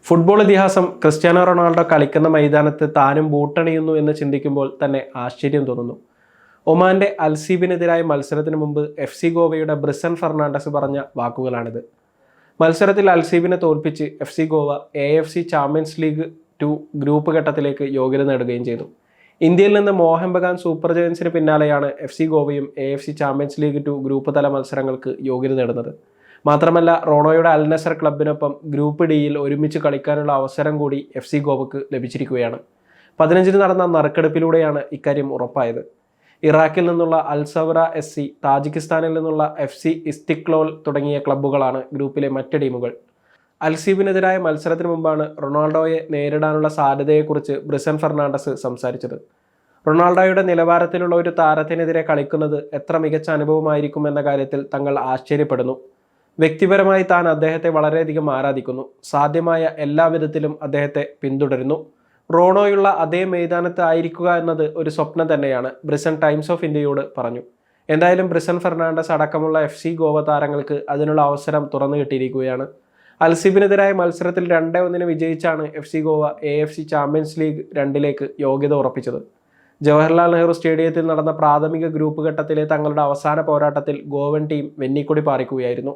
Football ഇതിഹാസം Cristiano Ronaldo കളിക്കുന്ന മൈതാനത്ത് താനും ബൂട്ടണിയുന്നു എന്ന് ചിന്തിക്കുമ്പോൾ തന്നെ ആശ്ചര്യം തോന്നുന്നു. ഒമാന്റെ അൽസീബിനെതിരായ മത്സരത്തിന് മുമ്പ് FC ഗോവയുടെ ബ്രിസൻ ഫെർണാണ്ടസ് പറഞ്ഞ വാക്കുകളാണിത്. മത്സരത്തിൽ അൽസീബിനെ തോൽപ്പിച്ച് FC Goa AFC champions league 2 group ഘട്ടത്തിലേക്ക് യോഗ്യത നേടുകയും ചെയ്തു. ഇന്ത്യയിൽ നിന്ന് മോഹൻ ബഗാൻ സൂപ്പർ ജയൻസിന് പിന്നാലെയാണ് FC ഗോവയും AFC champions league 2 group തല മത്സരങ്ങൾക്ക് യോഗ്യത നേടുന്നത്. മാത്രമല്ല, റോണോയുടെ അൽ നസർ ക്ലബിനൊപ്പം ഗ്രൂപ്പ് ഡിയിൽ ഒരുമിച്ച് കളിക്കാനുള്ള അവസരം കൂടി FC ഗോവക്ക് ലഭിച്ചിരിക്കുകയാണ്. 15-ന് നടന്ന നറുക്കെടുപ്പിലൂടെയാണ് ഇക്കാര്യം ഉറപ്പായത്. ഇറാഖിൽ നിന്നുള്ള അൽസവറ SC, താജിക്കിസ്ഥാനിൽ നിന്നുള്ള FC ഇസ്തിക്ലോൽ തുടങ്ങിയ ക്ലബ്ബുകളാണ് ഗ്രൂപ്പിലെ മറ്റ് ടീമുകൾ. അൽസീബിനെതിരായ മത്സരത്തിന് മുമ്പാണ് റൊണാൾഡോയെ നേരിടാനുള്ള സാധ്യതയെക്കുറിച്ച് ബ്രിസൻ ഫെർണാണ്ടസ് സംസാരിച്ചത്. റൊണാൾഡോയുടെ നിലവാരത്തിലുള്ള ഒരു താരത്തിനെതിരെ കളിക്കുന്നത് എത്ര മികച്ച അനുഭവമായിരിക്കും എന്ന കാര്യത്തിൽ തങ്ങൾ ആശ്ചര്യപ്പെടുന്നു. വ്യക്തിപരമായി താൻ അദ്ദേഹത്തെ വളരെയധികം ആരാധിക്കുന്നു. സാധ്യമായ എല്ലാ വിധത്തിലും അദ്ദേഹത്തെ പിന്തുടരുന്നു. റോണോയുള്ള അതേ മൈതാനത്ത് ആയിരിക്കുക എന്നത് ഒരു സ്വപ്നം തന്നെയാണ്, ബ്രിസൻ ടൈംസ് ഓഫ് ഇന്ത്യയോട് പറഞ്ഞു. എന്തായാലും ബ്രിസൻ ഫെർണാണ്ടസ് അടക്കമുള്ള FC ഗോവ താരങ്ങൾക്ക് അതിനുള്ള അവസരം തുറന്നു കിട്ടിയിരിക്കുകയാണ്. അൽസീബിനെതിരായ മത്സരത്തിൽ 2-1 വിജയിച്ചാണ് FC Goa AFC champions league 2 യോഗ്യത ഉറപ്പിച്ചത്. ജവഹർലാൽ നെഹ്റു സ്റ്റേഡിയത്തിൽ നടന്ന പ്രാഥമിക ഗ്രൂപ്പ് ഘട്ടത്തിലെ തങ്ങളുടെ അവസാന പോരാട്ടത്തിൽ ഗോവൻ ടീം വെന്നിക്കൊടി പാറിക്കുകയായിരുന്നു.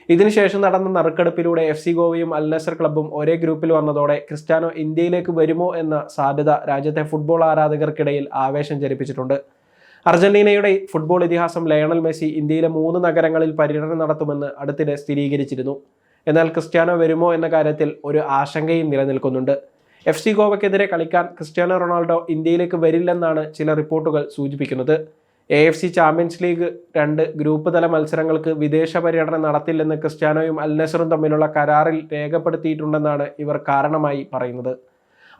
ഇതിനുശേഷം നടന്ന നറുക്കെടുപ്പിലൂടെ FC ഗോവയും അൽ നസർ ക്ലബ്ബും ഒരേ ഗ്രൂപ്പിൽ വന്നതോടെ ക്രിസ്ത്യാനോ ഇന്ത്യയിലേക്ക് വരുമോ എന്ന സാധ്യത രാജ്യത്തെ ഫുട്ബോൾ ആരാധകർക്കിടയിൽ ആവേശം ജനിപ്പിച്ചിട്ടുണ്ട്. അർജന്റീനയുടെ ഫുട്ബോൾ ഇതിഹാസം ലയണൽ മെസ്സി ഇന്ത്യയിലെ 3 നഗരങ്ങളിൽ പര്യടനം നടത്തുമെന്ന് അടുത്തിടെ സ്ഥിരീകരിച്ചിരുന്നു. എന്നാൽ ക്രിസ്ത്യാനോ വരുമോ എന്ന കാര്യത്തിൽ ഒരു ആശങ്കയും നിലനിൽക്കുന്നുണ്ട്. FC ഗോവയ്ക്കെതിരെ കളിക്കാൻ ക്രിസ്ത്യാനോ റൊണാൾഡോ ഇന്ത്യയിലേക്ക് വരില്ലെന്നാണ് ചില റിപ്പോർട്ടുകൾ സൂചിപ്പിക്കുന്നത്. AFC ചാമ്പ്യൻസ് ലീഗ് 2 ഗ്രൂപ്പ് തല മത്സരങ്ങൾക്ക് വിദേശ പര്യടനം നടത്തില്ലെന്ന് ക്രിസ്ത്യാനോയും അൽ നസറും തമ്മിലുള്ള കരാറിൽ രേഖപ്പെടുത്തിയിട്ടുണ്ടെന്നാണ് ഇവർ കാരണമായി പറയുന്നത്.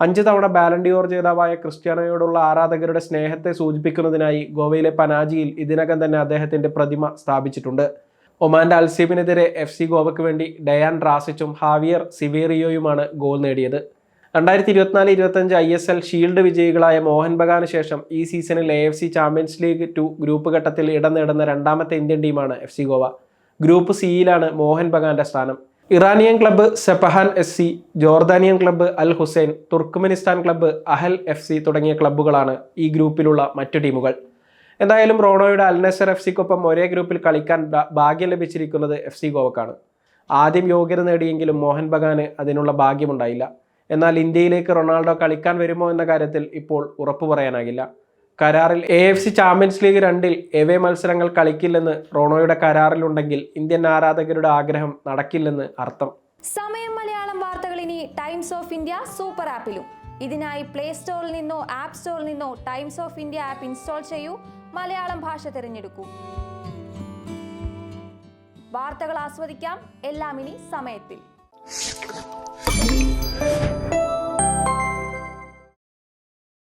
5 തവണ ബാലൻഡിയോർ ജേതാവായ ക്രിസ്ത്യാനോയോടുള്ള ആരാധകരുടെ സ്നേഹത്തെ സൂചിപ്പിക്കുന്നതിനായി ഗോവയിലെ പനാജിയിൽ ഇതിനകം തന്നെ അദ്ദേഹത്തിന്റെ പ്രതിമ സ്ഥാപിച്ചിട്ടുണ്ട്. ഒമാന്റെ അൽസീബിനെതിരെ FC ഗോവയ്ക്ക് വേണ്ടി ഡയാൻ റാസിച്ചും ഹാവിയർ സിവേറിയോയുമാണ് ഗോൾ നേടിയത്. 2024-25 ISL ഷീൽഡ് വിജയികളായ മോഹൻ ബഗാന് ശേഷം ഈ സീസണിൽ AFC ചാമ്പ്യൻസ് ലീഗ് 2 ഗ്രൂപ്പ് ഘട്ടത്തിൽ ഇടം നേടുന്ന രണ്ടാമത്തെ ഇന്ത്യൻ ടീമാണ് FC ഗോവ. ഗ്രൂപ്പ് സിയിലാണ് മോഹൻ ബഗാന്റെ സ്ഥാനം. Iranian club Sepahan SC, Jordanian club Al Hussein, Turkmenistan club Ahal FC തുടങ്ങിയ ക്ലബ്ബുകളാണ് ഈ ഗ്രൂപ്പിലുള്ള മറ്റു ടീമുകൾ. എന്തായാലും റോണോയുടെ അൽ നസർ FCക്കൊപ്പം ഒരേ ഗ്രൂപ്പിൽ കളിക്കാൻ ഭാഗ്യം ലഭിച്ചിരിക്കുന്നത് FC ഗോവക്കാണ്. ആദ്യം യോഗ്യത നേടിയെങ്കിലും മോഹൻ ബഗാന് അതിനുള്ള ഭാഗ്യമുണ്ടായില്ല. എന്നാൽ ഇന്ത്യയിലേക്ക് റൊണാൾഡോ കളിക്കാൻ വരുമോ എന്ന കാര്യത്തിൽ ഇപ്പോൾ ഉറപ്പു പറയാനാകില്ല. കരാറിൽ AFC ചാമ്പ്യൻസ് ലീഗ് 2 എവേ മത്സരങ്ങൾ കളിക്കില്ലെന്ന് റോണോയുടെ കരാറിലുണ്ടെങ്കിൽ ഇന്ത്യൻ ആരാധകരുടെ ആഗ്രഹം നടക്കില്ലെന്ന് അർത്ഥം. സമയം മലയാളം വാർത്തകൾ ഇനി ടൈംസ് ഓഫ് ഇന്ത്യ സൂപ്പർ ആപ്പിലും. ഇതിനായി പ്ലേ സ്റ്റോറിൽ നിന്നോ ആപ്പ് സ്റ്റോറിൽ നിന്നോ times of India app install ചെയ്യൂ. മലയാളം ഭാഷ തിരഞ്ഞെടുക്കൂ. വാർത്തകൾ ആസ്വദിക്കാം, എല്ലാം ഇനി സമയത്തിൽ.